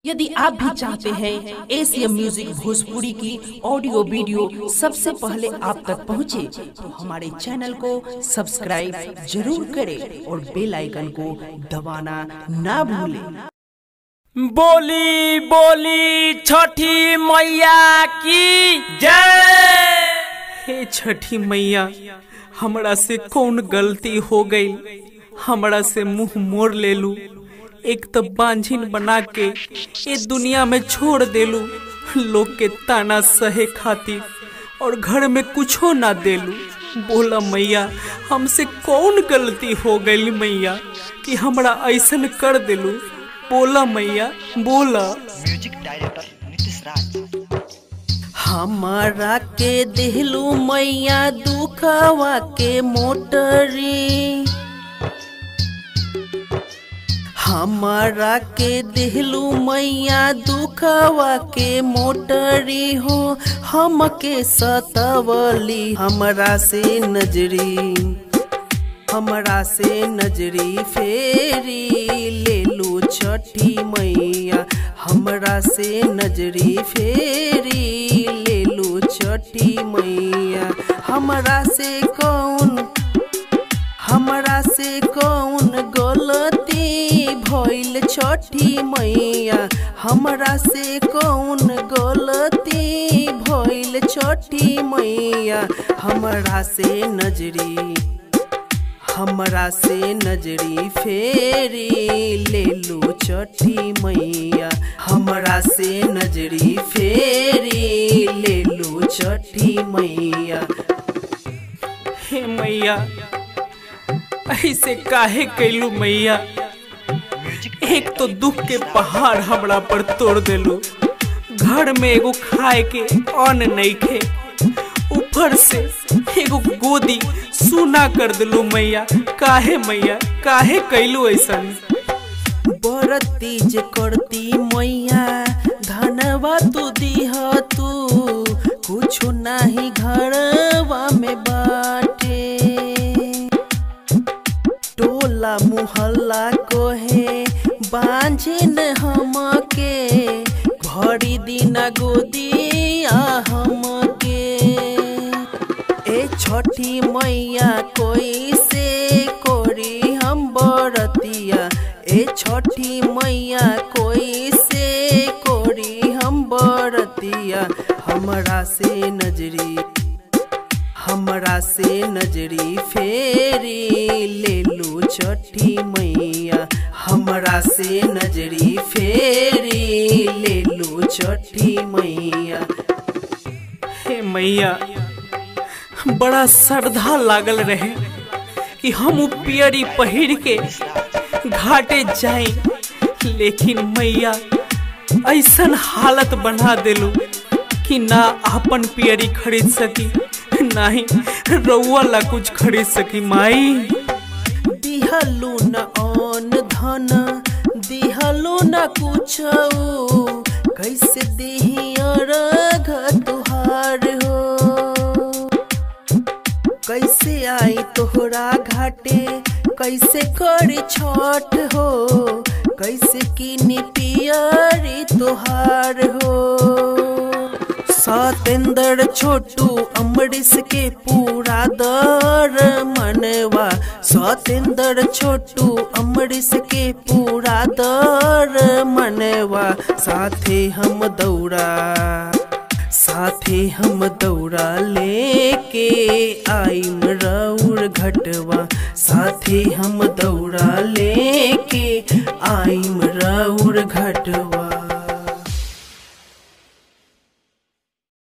यदि आप भी चाहते हैं एशियन म्यूजिक भोजपुरी की ऑडियो वीडियो सबसे पहले आप तक पहुंचे, तो हमारे चैनल को सब्सक्राइब जरूर करें और बेल आइकन को दबाना ना भूलें। बोली बोली छठी मैया की जय। हे छठी मैया, हमरा से कौन गलती हो गई, हमरा से मुंह मोड़ ले लू। एक तो बांझिन बना के ये दुनिया में छोड़ देलू, लोग के ताना सहे खातिर, और घर में कुछो ना देलू। बोला मैया, हमसे कौन गलती हो गई मैया कि हमरा ऐसन कर देलू। बोला मैया, बोला। म्यूजिक डायरेक्टर नीतीश राज। हमारा के देहलू मैया दुखवा के मोटरी, हमारा के देहलू मैया दुखवा के मोटरी हो। हमके सतवली हमरा से नजरी फेरी ले लू छठी मैया, हमरा से नजरी फेरी ले लू छठी मैया। हमरा से कौन गलती भइल छठी मैया, हमरा से कौन गलती भइल छठी मैया। हमरा से नजरी फेरी ले लू छठी मैया, हमरा से नजरी फेरी ले लू छठी मैया। हे मैया, ऐसे काहे कैलू मैया। एक तो दुख के पहाड़ हमरा पर तोड़ देलू, घर में एगो खाए के अन्न नहीं खे, ऊपर से एगो गोदी सुना कर दिलू मैया। काहे मैया, काहे कैलू ऐसन। बरती जे करती मैया धनवा तू दीह तू, कुछ नहीं घरवा में बाटे। टोला मुहल्ला कोहे बांझिन हमके, भरी दिना गोदिया हमके। ए छठी मैया कोई से कोरी हम बरतिया, ए छठी मैया कोई से कोरी हम बरतिया। हमरा से नजरी फेरी ले लू छठी मैया, हमरा से नजरी फेरी ले लू छठी मैया। हे मैया, बड़ा श्रद्धा लागल रहे कि हम पियरी पहिर के घाटे जाए, लेकिन मैया ऐसन हालत बना देलू कि ना अपन पियरी खरीद सकी, नहीं रउआ ला कुछ खरीद सकी। माई दिहलू न अन्न धन, दिहलू न कुछ, कैसे देही अर्घ तुहार हो। कैसे आई तोहरा घाटे, कैसे करी छठ हो, कैसे किनी पियरी तुहार हो। सतेंद्र छोटू अमरीश के पूरा दर मनवा, सतेंद्र छोटू अमरीश के पूरा दर मनवा। साथे हम दौड़ा लेके आइम रउर घटवा, साथे हम दौड़ा लेके आइम रउर घटवा।